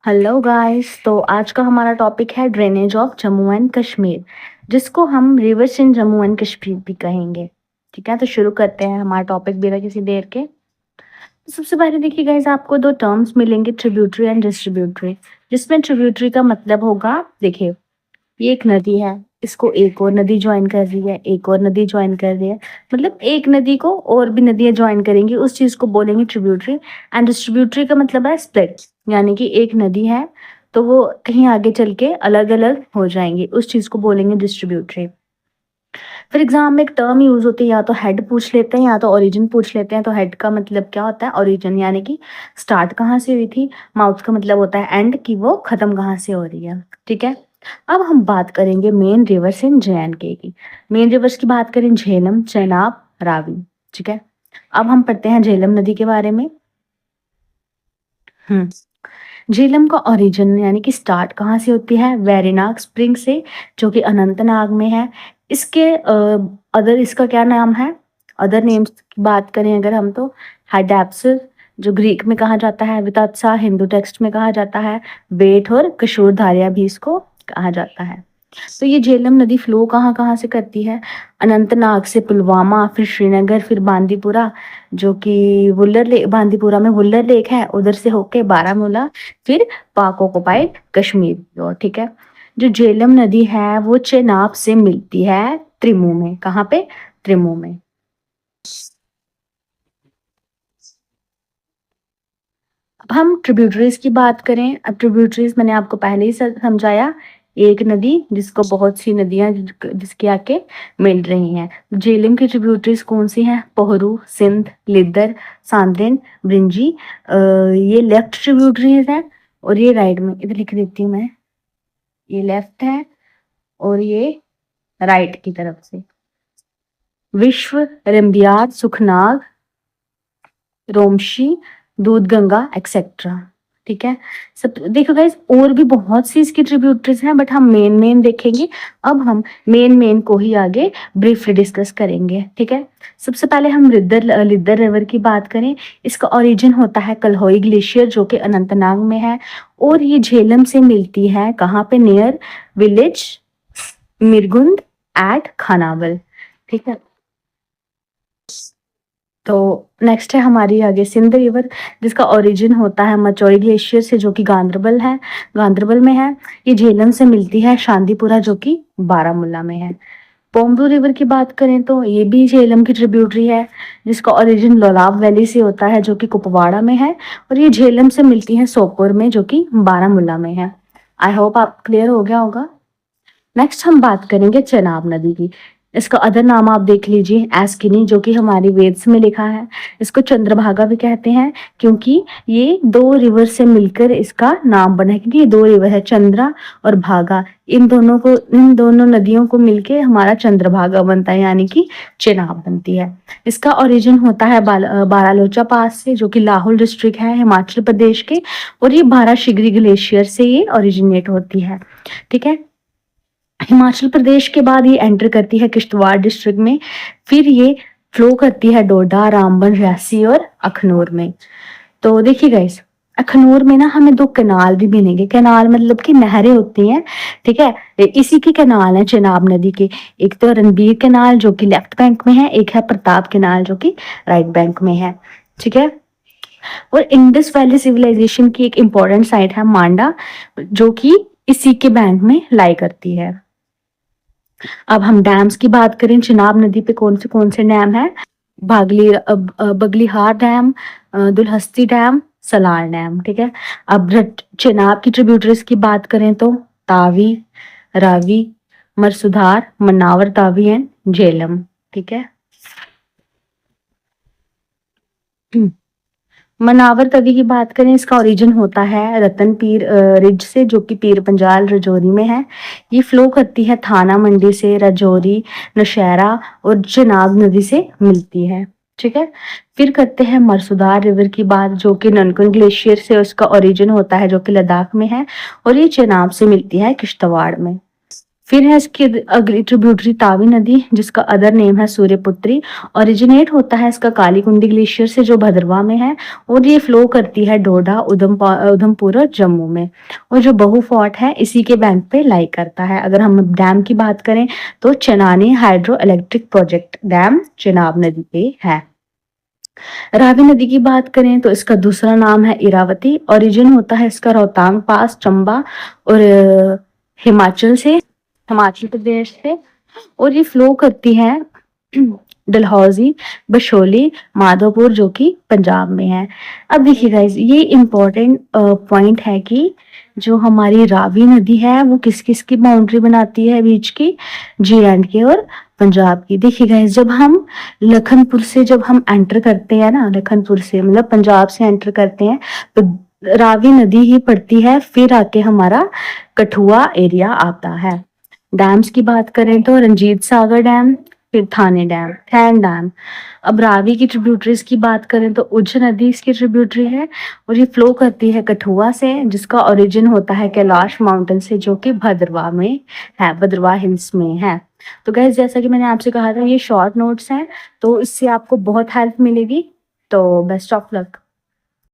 Hello guys. तो आज का हमारा टॉपिक है drainage of Jammu and Kashmir, जिसको हम reverse in Jammu and Kashmir भी कहेंगे। ठीक है, तो शुरू करते हैं हमारा टॉपिक बिना किसी देर के। तो सबसे पहले देखिए गाइस, आपको दो टर्म्स मिलेंगे, ट्रिब्यूटरी एंड डिस्ट्रीब्यूटरी। जिसमें ट्रिब्यूटरी का मतलब होगा, देखिए ये एक नदी है, इसको एक और नदी ज्वाइन कर रही है, एक और नदी ज्वाइन कर रही है, मतलब एक नदी को और भी नदियां ज्वाइन करेंगी, उस चीज को बोलेंगे ट्रिब्यूटरी। एंड डिस्ट्रीब्यूटरी का मतलब है स्प्लिट, यानी कि एक नदी है तो वो कहीं आगे चल के अलग अलग हो जाएंगी, उस चीज को बोलेंगे डिस्ट्रीब्यूटरी। फिर एग्जाम में एक टर्म यूज होती है, या तो हेड पूछ लेते हैं या तो ओरिजिन पूछ लेते हैं। तो हेड का मतलब क्या होता है, ओरिजिन, यानी कि स्टार्ट कहाँ से हुई थी। माउथ का मतलब होता है एंड, कि वो खत्म कहाँ से हो रही है। ठीक है, अब हम बात करेंगे मेन रिवर्स इन JNK की। मेन रिवर्स की बात करें, झेलम, चेनाब, रावी। ठीक है, अब हम पढ़ते हैं झेलम नदी के बारे में। हम्म झेलम का ओरिजिन यानी कि स्टार्ट कहाँ से होती है, वेरीनाग स्प्रिंग से, जो कि अनंतनाग में है। इसके अदर इसका क्या नाम है, अदर नेम्स की बात करें अगर हम, तो हाइडेप्सिस, जो ग्रीक में कहा जाता है, वितत्सा हिंदू टेक्स्ट में कहा जाता है, बेट और कशोर धारिया भी इसको कहा जाता है। तो ये झेलम नदी फ्लो कहाँ कहाँ से करती है, अनंतनाग से पुलवामा, फिर श्रीनगर, फिर बांदीपुरा, जो कि वुल्लर लेक, बांदीपुरा में वुल्लर लेक है, उधर से होके बारामूला, फिर पाक ऑक्युपाइड कश्मीर की ओर। ठीक है, जो झेलम नदी है वो चेनाब से मिलती है त्रिमू में। कहाँ पे, त्रिमू में। अब हम ट्रिब्यूटरीज की बात करें। अब ट्रिब्यूटरीज मैंने आपको पहले ही समझाया, एक नदी जिसको बहुत सी नदियां जिसके आके मिल रही हैं। झेलम की ट्रिब्यूटरीज कौन सी हैं, पोहरू, सिंध, लिद्दर, सांद्रिन, ब्रिंजी। ये लेफ्ट ट्रिब्यूटरीज हैं और ये राइट में, इधर लिख देती हूँ मैं, ये लेफ्ट है और ये राइट की तरफ से। विश्व, रंबियार, सुखनाग, रोमशी, दूध गंगा, एक्सेट्रा। ठीक है, सब देखो गाइस, और भी बहुत सी इसकी ट्रिब्यूटरीज हैं, बट हम मेन मेन देखेंगे। अब हम मेन मेन को ही आगे ब्रीफली डिस्कस करेंगे। ठीक है, सबसे पहले हम लिद्दर लिद्दर रिवर की बात करें। इसका ओरिजिन होता है कलहोई ग्लेशियर, जो कि अनंतनाग में है, और ये झेलम से मिलती है कहाँ पे, नियर विलेज मिरगुंद एट खानावल। ठीक है, तो नेक्स्ट है हमारी आगे सिंध रिवर, जिसका ओरिजिन होता है मचोई ग्लेशियर से, जो कि गांदरबल है, गांदरबल में है। ये झेलम से मिलती है शांतिपुरा, जो कि बारामूला में है। पोम्बू रिवर की बात करें तो ये भी झेलम की ट्रिब्यूटरी है, जिसका ओरिजिन लोलाब वैली से होता है, जो कि कुपवाड़ा में है, और ये झेलम से मिलती है सोपोर में, जो कि बारामूला में है। आई होप आप क्लियर हो गया होगा। नेक्स्ट हम बात करेंगे चेनाब नदी की। इसका अदर नाम आप देख लीजिए, एस्किनी, जो कि हमारी वेद्स में लिखा है। इसको चंद्रभागा भी कहते हैं, क्योंकि ये दो रिवर से मिलकर इसका नाम बना है, क्योंकि ये दो रिवर है, चंद्रा और भागा। इन दोनों नदियों को मिलके हमारा चंद्रभागा बनता है, यानी कि चेनाब बनती है। इसका ओरिजिन होता है बारालोचा पास से, जो कि लाहौल डिस्ट्रिक्ट है हिमाचल प्रदेश के, और ये बाराशिगरी ग्लेशियर से ये ओरिजिनेट होती है। ठीक है, हिमाचल प्रदेश के बाद ये एंटर करती है किश्तवाड़ डिस्ट्रिक्ट में, फिर ये फ्लो करती है डोडा, रामबन, रियासी और अखनूर में। तो देखिए गाइस, अखनूर में ना हमें दो कनाल भी मिलेंगे। कनाल मतलब कि नहरें होती हैं। ठीक है, इसी की कनाल है चेनाब नदी के। एक तो रणबीर कनाल, जो कि लेफ्ट बैंक में है, एक है प्रताप कनाल, जो कि राइट बैंक में है। ठीक है, और इंडस वैली सिविलाइजेशन की एक इंपॉर्टेंट साइट है मांडा, जो कि इसी के बैंक में लाई करती है। अब हम डैम्स की बात करें, चिनाब नदी पे कौन से डैम है, Baglihar dam, Dulhasti dam, Salal dam. ठीक है, अब चिनाब की ट्रिब्यूटरीज की बात करें तो तावी, रावी, मरसुधार, मन्नावर, तावी एंड झेलम। ठीक है, मनावर तवी की बात करें, इसका ओरिजिन होता है रतन पीर रिज से, जो कि पीर पंजाल रजौरी में है। ये फ्लो करती है थाना मंडी से, रजौरी, नौशहरा और चिनाब नदी से मिलती है। ठीक है, फिर करते हैं मरसुदार रिवर की बात, जो कि ननकुन ग्लेशियर से उसका ओरिजिन होता है, जो कि लद्दाख में है, और ये चिनाब से मिलती है किश्तवाड़ में। फिर है इसकी अगली ट्रिब्यूटरी तावी नदी, जिसका अदर नेम है सूर्यपुत्री। ओरिजिनेट होता है इसका कालीकुंडी ग्लेशियर से, जो भद्रवाह में है, और ये फ्लो करती है डोडा, उधमपुर और जम्मू में। और जो बहू फोर्ट है इसी के बैंक पे लाई करता है। अगर हम डैम की बात करें तो Chenani hydro electric project dam Chenab नदी पे है। रावी नदी की बात करें तो इसका दूसरा नाम है इरावती। ओरिजिन होता है इसका रोहतांग पास, चंबा और हिमाचल प्रदेश से, और ये फ्लो करती है डलहौजी, बशोली, माधोपुर, जो कि पंजाब में है। अब देखिए गाइस, ये इम्पोर्टेंट पॉइंट है कि जो हमारी रावी नदी है वो किस किस की बाउंड्री बनाती है बीच की, J&K और पंजाब की। देखिए गाइस, जब हम लखनपुर से जब हम एंटर करते हैं ना, लखनपुर से मतलब पंजाब से एंटर करते हैं, तो रावी नदी ही पड़ती है, फिर आके हमारा कठुआ एरिया आता है। डैम्स की बात करें तो रंजीत सागर डैम, फिर थाने डैम, थैन डैम। अब रावी की ट्रिब्यूटरीज की बात करें तो उज्ज नदी इसकी ट्रिब्यूटरी है, और ये फ्लो करती है कठुआ से, जिसका ओरिजिन होता है कैलाश माउंटेन से, जो कि भद्रवाह में है, भद्रवाह हिल्स में है। तो गैस, जैसा कि मैंने आपसे कहा था, ये शॉर्ट नोट्स हैं, तो इससे आपको बहुत हेल्प मिलेगी। तो बेस्ट ऑफ लक।